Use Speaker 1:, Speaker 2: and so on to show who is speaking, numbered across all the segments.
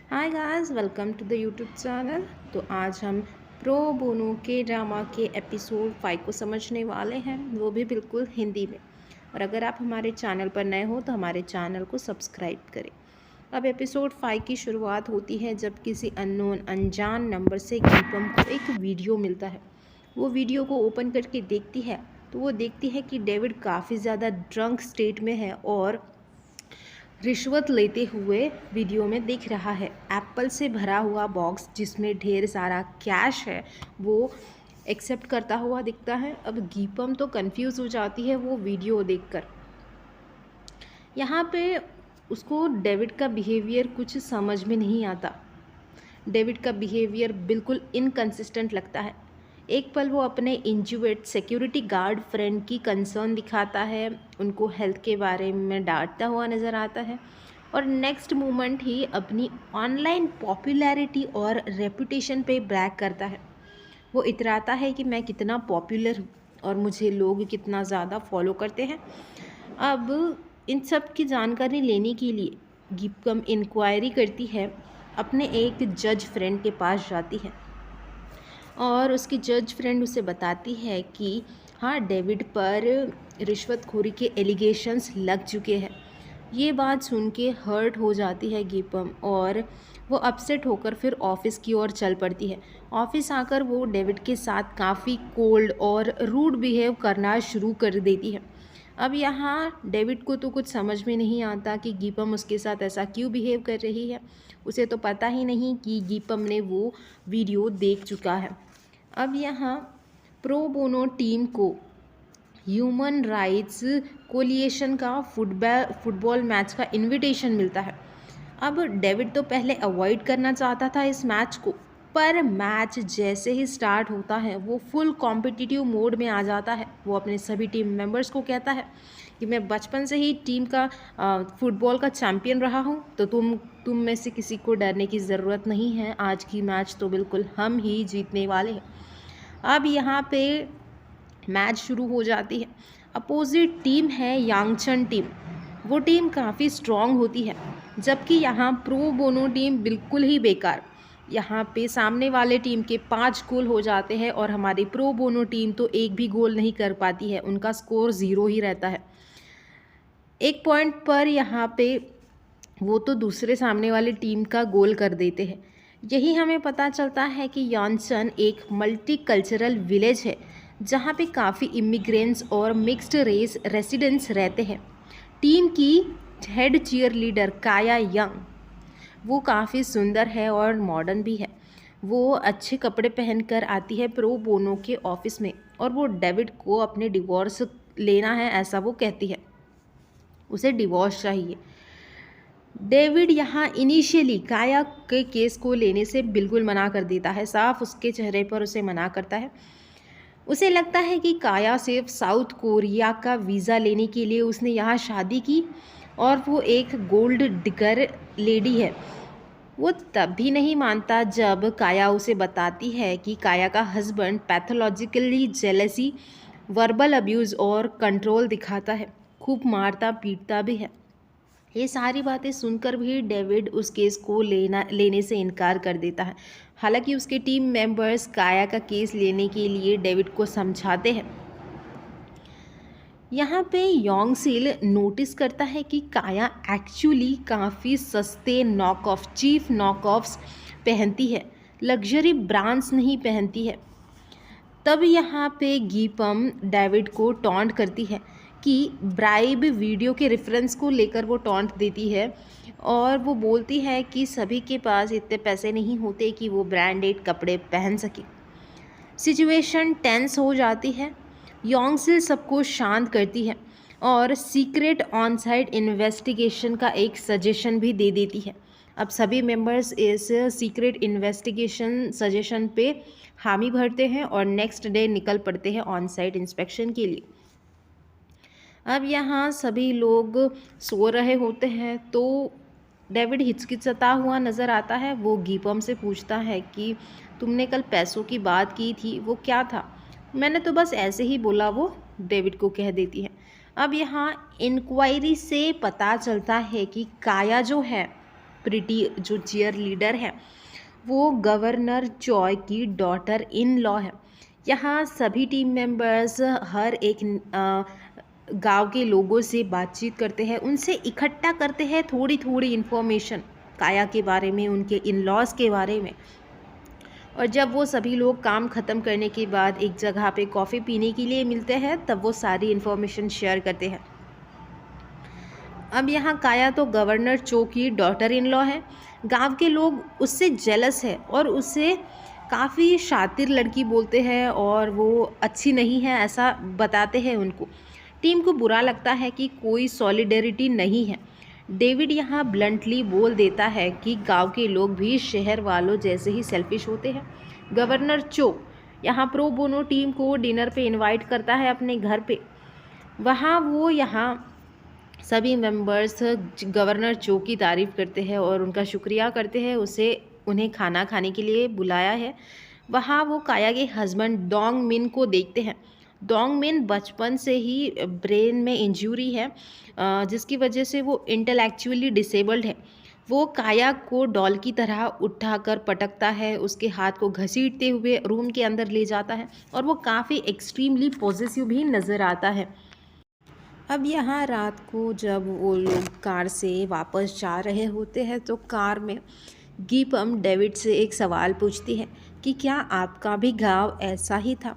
Speaker 1: Hi guys, welcome to the YouTube channel. तो आज हम प्रो बोनो के ड्रामा के एपिसोड 5 को समझने वाले हैं, वो भी बिल्कुल हिंदी में। और अगर आप हमारे चैनल पर नए हो तो हमारे चैनल को सब्सक्राइब करें। अब एपिसोड 5 की शुरुआत होती है जब किसी अननोन अनजान नंबर से गीपम को एक वीडियो मिलता है। वो वीडियो को ओपन करके देखती है तो वो देखती है कि डेविड काफ़ी ज़्यादा ड्रंक स्टेट में है और रिश्वत लेते हुए वीडियो में दिख रहा है। एप्पल से भरा हुआ बॉक्स जिसमें ढेर सारा कैश है वो एक्सेप्ट करता हुआ दिखता है। अब गीपम तो कंफ्यूज हो जाती है वो वीडियो देखकर। यहाँ पे उसको डेविड का बिहेवियर कुछ समझ में नहीं आता। डेविड का बिहेवियर बिल्कुल इनकंसिस्टेंट लगता है। एक पल वो अपने इंजुएट सिक्योरिटी गार्ड फ्रेंड की कंसर्न दिखाता है, उनको हेल्थ के बारे में डांटता हुआ नज़र आता है और नेक्स्ट मोमेंट ही अपनी ऑनलाइन पॉपुलैरिटी और रेपुटेशन पे ब्रैग करता है। वो इतराता है कि मैं कितना पॉपुलर हूँ और मुझे लोग कितना ज़्यादा फॉलो करते हैं। अब इन सब की जानकारी लेने के लिए गीपम इंक्वायरी करती है, अपने एक जज फ्रेंड के पास जाती है और उसकी जज फ्रेंड उसे बताती है कि हाँ, डेविड पर रिश्वतखोरी के एलिगेशंस लग चुके हैं। ये बात सुन के हर्ट हो जाती है गीपम और वो अपसेट होकर फिर ऑफिस की ओर चल पड़ती है। ऑफिस आकर वो डेविड के साथ काफ़ी कोल्ड और रूड बिहेव करना शुरू कर देती है। अब यहाँ डेविड को तो कुछ समझ में नहीं आता कि गीपम उसके साथ ऐसा क्यों बिहेव कर रही है। उसे तो पता ही नहीं कि गीपम ने वो वीडियो देख चुका है। अब यहाँ प्रो बोनो टीम को ह्यूमन राइट्स कोलिएशन का फुटबॉल मैच का इनविटेशन मिलता है। अब डेविड तो पहले अवॉइड करना चाहता था इस मैच को, पर मैच जैसे ही स्टार्ट होता है वो फुल कॉम्पिटिटिव मोड में आ जाता है। वो अपने सभी टीम मेंबर्स को कहता है कि मैं बचपन से ही टीम का फुटबॉल का चैम्पियन रहा हूँ, तो तुम में से किसी को डरने की ज़रूरत नहीं है। आज की मैच तो बिल्कुल हम ही जीतने वाले हैं। अब यहाँ पे मैच शुरू हो जाती है। अपोजिट टीम है यांगचन टीम। वो टीम काफ़ी स्ट्रॉन्ग होती है, जबकि यहाँ प्रो बोनो टीम बिल्कुल ही बेकार। यहाँ पे सामने वाले टीम के 5 गोल हो जाते हैं और हमारी प्रो बोनो टीम तो एक भी गोल नहीं कर पाती है, उनका स्कोर 0 ही रहता है। एक पॉइंट पर यहाँ पे वो तो दूसरे सामने वाली टीम का गोल कर देते हैं। यही हमें पता चलता है कि यॉनसन एक मल्टी कल्चरल विलेज है जहाँ पे काफ़ी इमिग्रेंट्स और मिक्स्ड रेस रेसिडेंट्स रहते हैं। टीम की हेड चीयर लीडर काया यंग, वो काफ़ी सुंदर है और मॉडर्न भी है। वो अच्छे कपड़े पहनकर आती है प्रो बोनो के ऑफिस में और वो डेविड को अपने डिवोर्स लेना है ऐसा वो कहती है। उसे डिवोर्स चाहिए। डेविड यहाँ इनिशियली काया के केस को लेने से बिल्कुल मना कर देता है, साफ उसके चेहरे पर उसे मना करता है। उसे लगता है कि काया सिर्फ साउथ कोरिया का वीज़ा लेने के लिए उसने यहाँ शादी की और वो एक गोल्ड डिगर लेडी है। वो तब भी नहीं मानता जब काया उसे बताती है कि काया का husband pathologically jealousy, verbal abuse और कंट्रोल दिखाता है, खूब मारता पीटता भी है। ये सारी बातें सुनकर भी डेविड उस केस को लेने से इनकार कर देता है। हालांकि उसके टीम मेंबर्स काया का केस लेने के लिए डेविड को समझाते हैं। यहाँ पे योंगसिल नोटिस करता है कि काया एक्चुअली काफ़ी सस्ते चीफ नॉक ऑफ्स पहनती है, लग्जरी ब्रांड्स नहीं पहनती है। तब यहाँ पे गीपम डेविड को टॉन्ट करती है कि ब्राइब वीडियो के रेफरेंस को लेकर वो टॉन्ट देती है और वो बोलती है कि सभी के पास इतने पैसे नहीं होते कि वो ब्रांडेड कपड़े पहन सके। सिचुएशन टेंस हो जाती है। योंगसिल सबको शांत करती है और सीक्रेट ऑन साइट इन्वेस्टिगेशन का एक सजेशन भी दे देती है। अब सभी मेंबर्स इस सीक्रेट इन्वेस्टिगेशन सजेशन पे हामी भरते हैं और नेक्स्ट डे निकल पड़ते हैं ऑन साइट इंस्पेक्शन के लिए। अब यहाँ सभी लोग सो रहे होते हैं तो डेविड हिचकिचाता हुआ नज़र आता है। वो गीपम से पूछता है कि तुमने कल पैसों की बात की थी, वो क्या था? मैंने तो बस ऐसे ही बोला, वो डेविड को कह देती है। अब यहाँ इंक्वायरी से पता चलता है कि काया जो है प्रिटी जो चीयर लीडर है वो गवर्नर चॉय की डॉटर इन लॉ है। यहाँ सभी टीम मेंबर्स हर एक गांव के लोगों से बातचीत करते हैं, उनसे इकट्ठा करते हैं थोड़ी थोड़ी इन्फॉर्मेशन काया के बारे में, उनके इन लॉज के बारे में। और जब वो सभी लोग काम ख़त्म करने के बाद एक जगह पे कॉफ़ी पीने के लिए मिलते हैं तब वो सारी इन्फॉर्मेशन शेयर करते हैं। अब यहाँ काया तो गवर्नर चो की डॉटर इन लॉ है। गांव के लोग उससे जेलस है और उसे काफ़ी शातिर लड़की बोलते हैं और वो अच्छी नहीं है ऐसा बताते हैं उनको। टीम को बुरा लगता है कि कोई सॉलिडेरिटी नहीं है। डेविड यहाँ ब्लंटली बोल देता है कि गांव के लोग भी शहर वालों जैसे ही सेल्फिश होते हैं। गवर्नर चो यहाँ प्रो बोनो टीम को डिनर पे इनवाइट करता है अपने घर पे। वहाँ वो यहाँ सभी मेंबर्स गवर्नर चो की तारीफ़ करते हैं और उनका शुक्रिया करते हैं, उन्हें खाना खाने के लिए बुलाया है। वहाँ वो काया के हस्बैंड डोंग मिन को देखते हैं। डोंग मिन बचपन से ही ब्रेन में इंजरी है जिसकी वजह से वो इंटेलेक्चुअली डिसेबल्ड है। वो काया को डॉल की तरह उठाकर पटकता है, उसके हाथ को घसीटते हुए रूम के अंदर ले जाता है और वो काफ़ी एक्सट्रीमली पॉजेसिव भी नज़र आता है। अब यहाँ रात को जब वो लोग कार से वापस जा रहे होते हैं तो कार में गीपम डेविड से एक सवाल पूछती है कि क्या आपका भी गांव ऐसा ही था।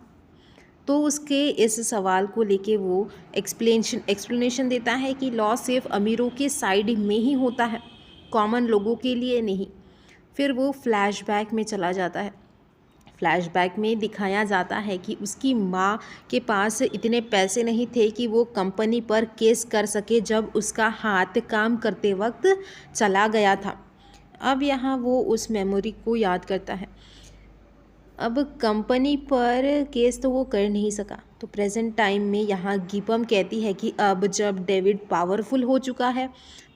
Speaker 1: तो उसके इस सवाल को लेके वो एक्सप्लेनेशन देता है कि लॉ सिर्फ अमीरों के साइड में ही होता है, कॉमन लोगों के लिए नहीं। फिर वो फ्लैशबैक में चला जाता है। फ्लैशबैक में दिखाया जाता है कि उसकी माँ के पास इतने पैसे नहीं थे कि वो कंपनी पर केस कर सके जब उसका हाथ काम करते वक्त चला गया था। अब यहाँ वो उस मेमोरी को याद करता है। अब कंपनी पर केस तो वो कर नहीं सका, तो प्रेजेंट टाइम में यहाँ गीपम कहती है कि अब जब डेविड पावरफुल हो चुका है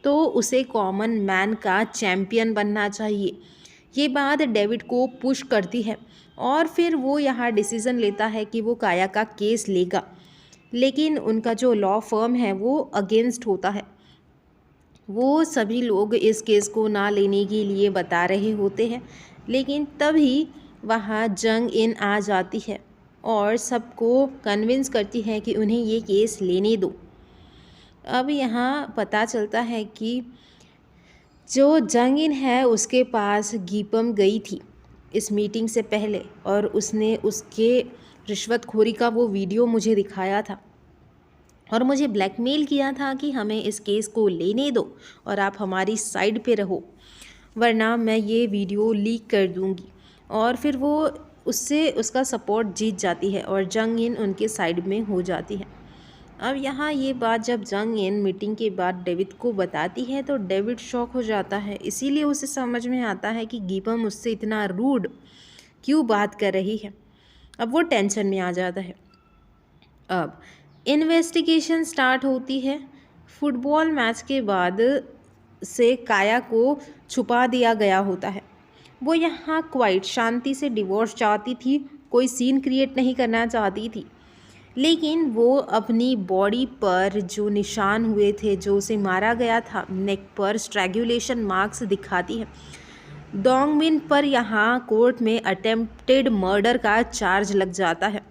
Speaker 1: तो उसे कॉमन मैन का चैम्पियन बनना चाहिए। ये बात डेविड को पुश करती है और फिर वो यहाँ डिसीज़न लेता है कि वो काया का केस लेगा, लेकिन उनका जो लॉ फर्म है वो अगेंस्ट होता है। वो सभी लोग इस केस को ना लेने के लिए बता रहे होते हैं, लेकिन तभी वहाँ जंग इन आ जाती है और सबको कन्विंस करती है कि उन्हें ये केस लेने दो। अब यहाँ पता चलता है कि जो जंग इन है उसके पास गीपम गई थी इस मीटिंग से पहले और उसने उसके रिश्वतखोरी का वो वीडियो मुझे दिखाया था और मुझे ब्लैकमेल किया था कि हमें इस केस को लेने दो और आप हमारी साइड पे रहो, वरना मैं ये वीडियो लीक कर दूंगी। और फिर वो उससे उसका सपोर्ट जीत जाती है और जंग इन उनके साइड में हो जाती है। अब यहाँ ये बात जब जंग इन मीटिंग के बाद डेविड को बताती है तो डेविड शॉक हो जाता है। इसीलिए उसे समझ में आता है कि गीपम उससे इतना रूड क्यों बात कर रही है। अब वो टेंशन में आ जाता है। अब इन्वेस्टिगेशन स्टार्ट होती है। फुटबॉल मैच के बाद से काया को छुपा दिया गया होता है। वो यहाँ क्वाइट शांति से डिवोर्स चाहती थी, कोई सीन क्रिएट नहीं करना चाहती थी, लेकिन वो अपनी बॉडी पर जो निशान हुए थे, जो उसे मारा गया था, नेक पर स्ट्रैंगुलेशन मार्क्स दिखाती है। डोंगमिन पर यहाँ कोर्ट में अटेम्प्टेड मर्डर का चार्ज लग जाता है।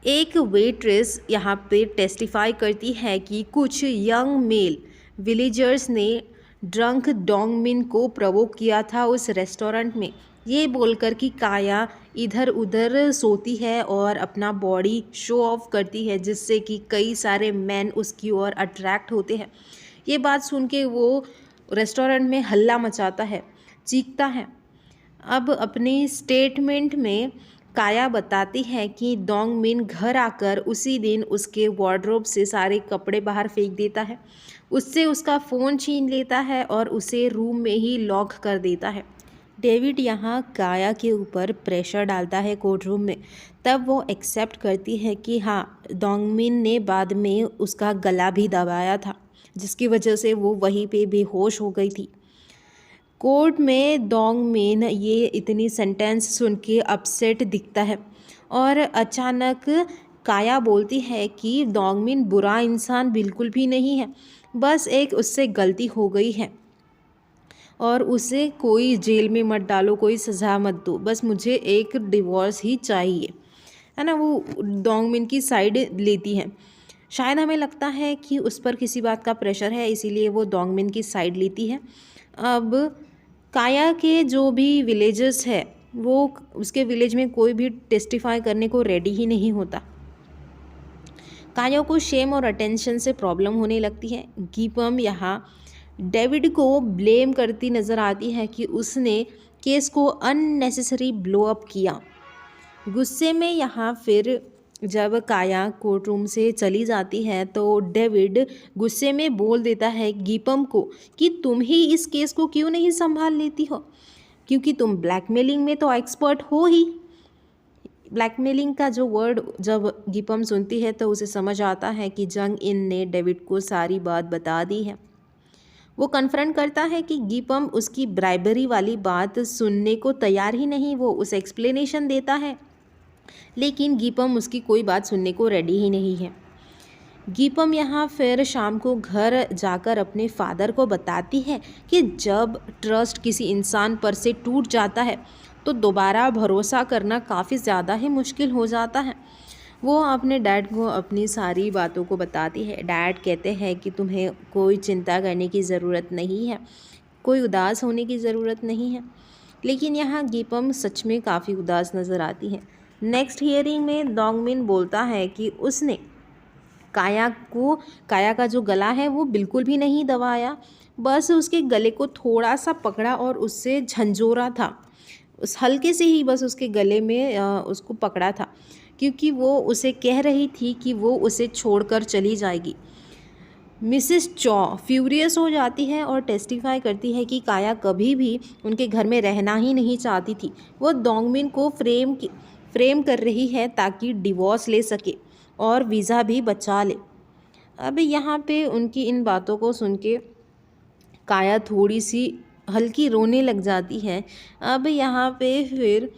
Speaker 1: एक वेट्रेस यहाँ पे टेस्टिफाई करती है कि कुछ यंग मेल विलेजर्स ने ड्रंक डोंगमिन को प्रोवोक किया था उस रेस्टोरेंट में, ये बोलकर कि काया इधर उधर सोती है और अपना बॉडी शो ऑफ करती है, जिससे कि कई सारे मैन उसकी ओर अट्रैक्ट होते हैं। ये बात सुन के वो रेस्टोरेंट में हल्ला मचाता है, चीखता है। अब अपनी स्टेटमेंट में काया बताती है कि डोंगमिन घर आकर उसी दिन उसके वार्डरोब से सारे कपड़े बाहर फेंक देता है, उससे उसका फ़ोन छीन लेता है और उसे रूम में ही लॉक कर देता है। डेविड यहाँ काया के ऊपर प्रेशर डालता है कोर्ट रूम में, तब वो एक्सेप्ट करती है कि हाँ, डोंगमिन ने बाद में उसका गला भी दबाया था, जिसकी वजह से वो वहीं पे बेहोश हो गई थी। कोर्ट में डोंगमिन ये इतनी सेंटेंस सुन के अपसेट दिखता है और अचानक काया बोलती है कि डोंगमिन बुरा इंसान बिल्कुल भी नहीं है, बस एक उससे गलती हो गई है। और उसे कोई जेल में मत डालो, कोई सज़ा मत दो, बस मुझे एक डिवोर्स ही चाहिए, है ना। वो डोंगमिन की साइड लेती है। शायद हमें लगता है कि उस पर किसी बात का प्रेशर है, इसीलिए वो डोंगमिन की साइड लेती है। अब काया के जो भी विलेजर्स है, वो उसके विलेज में कोई भी टेस्टिफाई करने को रेडी ही नहीं होता। काया को शेम और अटेंशन से प्रॉब्लम होने लगती है। गीपम यहाँ डेविड को ब्लेम करती नज़र आती है कि उसने केस को अननेसेसरी ब्लो अप किया। गुस्से में यहाँ फिर जब काया कोर्ट रूम से चली जाती है तो डेविड गुस्से में बोल देता है गीपम को कि तुम ही इस केस को क्यों नहीं संभाल लेती हो, क्योंकि तुम ब्लैकमेलिंग में तो एक्सपर्ट हो ही। ब्लैकमेलिंग का जो वर्ड जब गीपम सुनती है तो उसे समझ आता है कि जंग इन ने डेविड को सारी बात बता दी है। वो कन्फ्रंट करता है कि गीपम उसकी ब्राइबरी वाली बात सुनने को तैयार ही नहीं। वो उसे एक्सप्लेनेशन देता है, लेकिन गीपम उसकी कोई बात सुनने को रेडी ही नहीं है। गीपम यहाँ फिर शाम को घर जाकर अपने फादर को बताती है कि जब ट्रस्ट किसी इंसान पर से टूट जाता है तो दोबारा भरोसा करना काफ़ी ज़्यादा ही मुश्किल हो जाता है। वो अपने डैड को अपनी सारी बातों को बताती है। डैड कहते हैं कि तुम्हें कोई चिंता करने की ज़रूरत नहीं है, कोई उदास होने की ज़रूरत नहीं है। लेकिन यहाँ गीपम सच में काफ़ी उदास नज़र आती है। नेक्स्ट हियरिंग में डोंगमिन बोलता है कि उसने काया का जो गला है वो बिल्कुल भी नहीं दबाया, बस उसके गले को थोड़ा सा पकड़ा और उससे झंझोरा था। उस हल्के से ही बस उसके गले में उसको पकड़ा था, क्योंकि वो उसे कह रही थी कि वो उसे छोड़कर चली जाएगी। मिसेस चॉ फ्यूरियस हो जाती है और टेस्टिफाई करती है कि काया कभी भी उनके घर में रहना ही नहीं चाहती थी। वो डोंगमिन को फ्रेम कर रही है ताकि डिवोर्स ले सके और वीज़ा भी बचा ले। अब यहाँ पे उनकी इन बातों को सुन के काया थोड़ी सी हल्की रोने लग जाती है। अब यहाँ पे फिर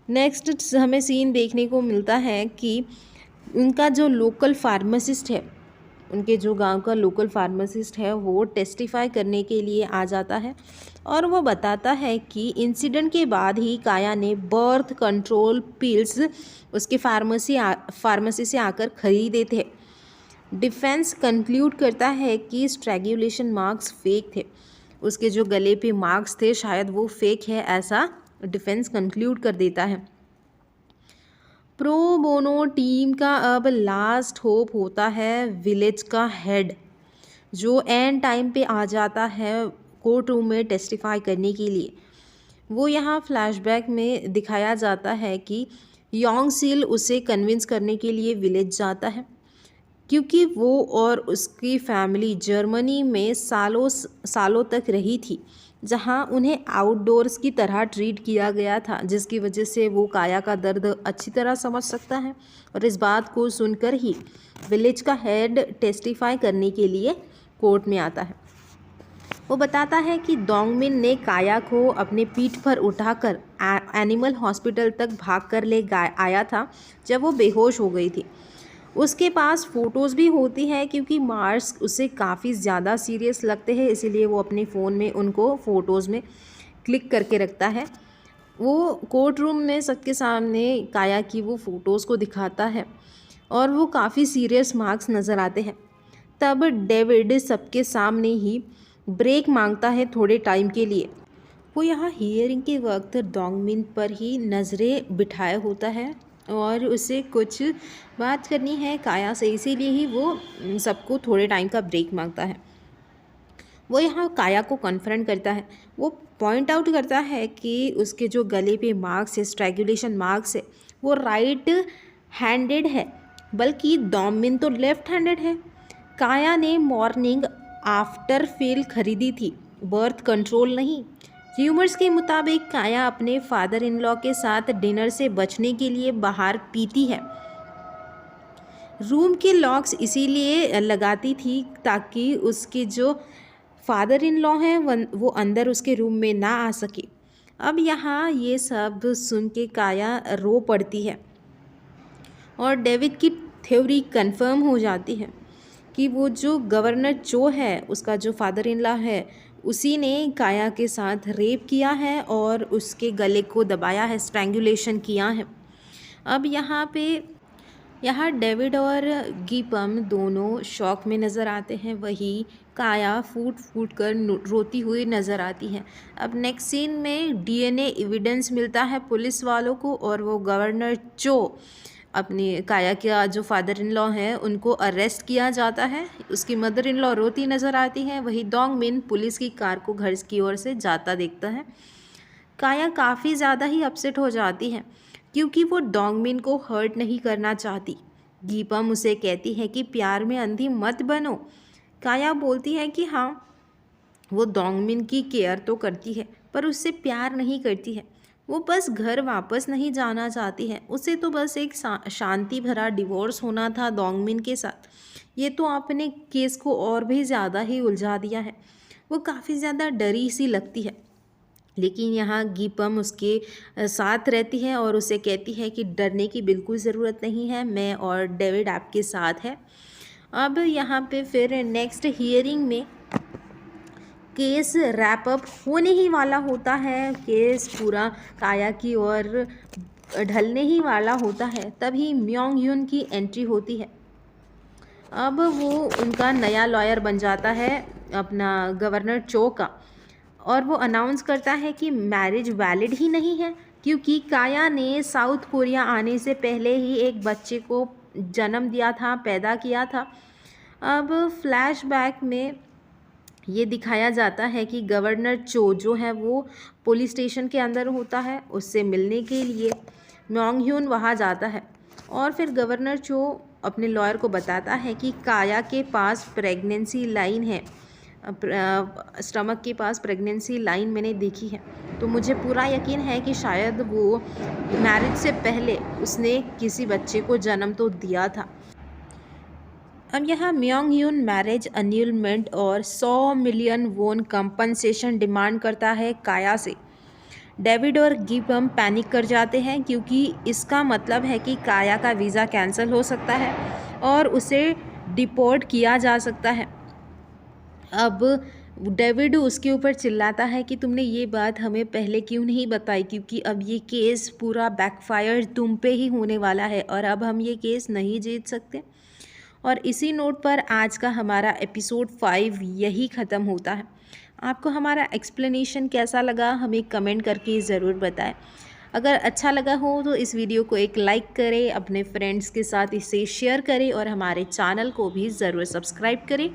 Speaker 1: नेक्स्ट हमें सीन देखने को मिलता है कि उनका जो लोकल फार्मासिस्ट है, उनके जो गांव का लोकल फार्मासिस्ट है, वो टेस्टिफाई करने के लिए आ जाता है और वो बताता है कि इंसिडेंट के बाद ही काया ने बर्थ कंट्रोल पिल्स उसके फार्मेसी से आकर खरीदे थे। डिफेंस कंक्लूड करता है कि स्ट्रैंगुलेशन मार्क्स फेक थे। उसके जो गले पे मार्क्स थे शायद वो फेक है, ऐसा डिफेंस कंक्लूड कर देता है। प्रो बोनो टीम का अब लास्ट होप होता है विलेज का हेड, जो एंड टाइम पे आ जाता है कोर्ट रूम में टेस्टिफाई करने के लिए। वो यहाँ फ्लैशबैक में दिखाया जाता है कि योंग सिल उसे कन्विंस करने के लिए विलेज जाता है, क्योंकि वो और उसकी फैमिली जर्मनी में सालों तक रही थी, जहां उन्हें आउटडोर्स की तरह ट्रीट किया गया था, जिसकी वजह से वो काया का दर्द अच्छी तरह समझ सकता है। और इस बात को सुनकर ही विलेज का हेड टेस्टिफाई करने के लिए कोर्ट में आता है। वो बताता है कि डोंगमिन ने काया को अपने पीठ पर उठाकर एनिमल हॉस्पिटल तक भाग कर ले आया था जब वो बेहोश हो गई थी। उसके पास फ़ोटोज़ भी होती हैं, क्योंकि मार्स उसे काफ़ी ज़्यादा सीरियस लगते हैं, इसीलिए वो अपने फ़ोन में उनको फ़ोटोज़ में क्लिक करके रखता है। वो कोर्ट रूम में सबके सामने काया की वो फ़ोटोज़ को दिखाता है और वो काफ़ी सीरियस मार्क्स नज़र आते हैं। तब डेविड सबके सामने ही ब्रेक मांगता है थोड़े टाइम के लिए। वो यहाँ हियरिंग के वक्त डोंगमिन पर ही नज़रें बिठाए होता है और उसे कुछ बात करनी है काया से, इसीलिए ही वो सबको थोड़े टाइम का ब्रेक मांगता है। वो यहाँ काया को कन्फ्रंट करता है। वो पॉइंट आउट करता है कि उसके जो गले पे मार्क्स है, स्ट्रैंगुलेशन मार्क्स है, वो राइट हैंडेड है, बल्कि डोंगमिन तो लेफ्ट हैंडेड है। काया ने मॉर्निंग आफ्टर पिल खरीदी थी, बर्थ कंट्रोल नहीं। र्यूमर्स के मुताबिक काया अपने फादर इन लॉ के साथ डिनर से बचने के लिए बाहर पीती है। रूम के लॉक्स इसीलिए लगाती थी ताकि उसके जो फादर इन लॉ हैं वो अंदर उसके रूम में ना आ सके। अब यहाँ ये सब सुन के काया रो पड़ती है और डेविड की थ्योरी कंफर्म हो जाती है कि वो जो गवर्नर जो है, उसका जो फादर इन लॉ है, उसी ने काया के साथ रेप किया है और उसके गले को दबाया है, स्ट्रैंगुलेशन किया है। अब यहाँ डेविड और गीपम दोनों शॉक में नज़र आते हैं, वही काया फूट फूट कर रोती हुई नज़र आती है। अब नेक्स्ट सीन में डीएनए एविडेंस मिलता है पुलिस वालों को और वो गवर्नर चो अपने काया का जो फादर इन लॉ हैं उनको अरेस्ट किया जाता है। उसकी मदर इन लॉ रोती नज़र आती है। वही डोंग मिन पुलिस की कार को घर की ओर से जाता देखता है। काया काफ़ी ज़्यादा ही अपसेट हो जाती है क्योंकि वो डोंग मिन को हर्ट नहीं करना चाहती। गीपम उसे कहती है कि प्यार में अंधी मत बनो। काया बोलती है कि हाँ, वो डोंग मिन की केयर तो करती है पर उससे प्यार नहीं करती है। वो बस घर वापस नहीं जाना चाहती है। उसे तो बस एक शांति भरा डिवोर्स होना था डोंग मिन के साथ। ये तो आपने केस को और भी ज़्यादा ही उलझा दिया है। वो काफ़ी ज़्यादा डरी सी लगती है, लेकिन यहाँ गीपम उसके साथ रहती है और उसे कहती है कि डरने की बिल्कुल ज़रूरत नहीं है, मैं और डेविड आपके साथ है। अब यहाँ पे फिर नेक्स्ट हियरिंग में केस रैप अप होने ही वाला होता है। केस पूरा काया की ओर ढलने ही वाला होता है। तभी म्योंग यून की एंट्री होती है। अब वो उनका नया लॉयर बन जाता है, अपना गवर्नर चो का, और वो अनाउंस करता है कि मैरिज वैलिड ही नहीं है क्योंकि काया ने साउथ कोरिया आने से पहले ही एक बच्चे को जन्म दिया था, पैदा किया था। अब फ्लैशबैक में ये दिखाया जाता है कि गवर्नर चो जो है वो पुलिस स्टेशन के अंदर होता है। उससे मिलने के लिए म्योंग ह्यून वहाँ जाता है और फिर गवर्नर चो अपने लॉयर को बताता है कि काया के पास प्रेगनेंसी लाइन है, स्टमक के पास प्रेगनेंसी लाइन मैंने देखी है, तो मुझे पूरा यकीन है कि शायद वो मैरिज से पहले उसने किसी बच्चे को जन्म तो दिया था। अब यहाँ म्योंग ह्यून मैरिज अन्यूलमेंट और 100 मिलियन वोन कंपनसेशन डिमांड करता है काया से। डेविड और गीपम पैनिक कर जाते हैं क्योंकि इसका मतलब है कि काया का वीज़ा कैंसिल हो सकता है और उसे डिपोर्ट किया जा सकता है। अब डेविड उसके ऊपर चिल्लाता है कि तुमने ये बात हमें पहले क्यों नहीं बताई, क्योंकि अब ये केस पूरा बैकफायर तुम पे ही होने वाला है और अब हम ये केस नहीं जीत सकते। और इसी नोट पर आज का हमारा एपिसोड 5 यही ख़त्म होता है। आपको हमारा एक्सप्लेनेशन कैसा लगा हमें कमेंट करके ज़रूर बताएं। अगर अच्छा लगा हो तो इस वीडियो को एक लाइक करें, अपने फ्रेंड्स के साथ इसे शेयर करें और हमारे चैनल को भी ज़रूर सब्सक्राइब करें।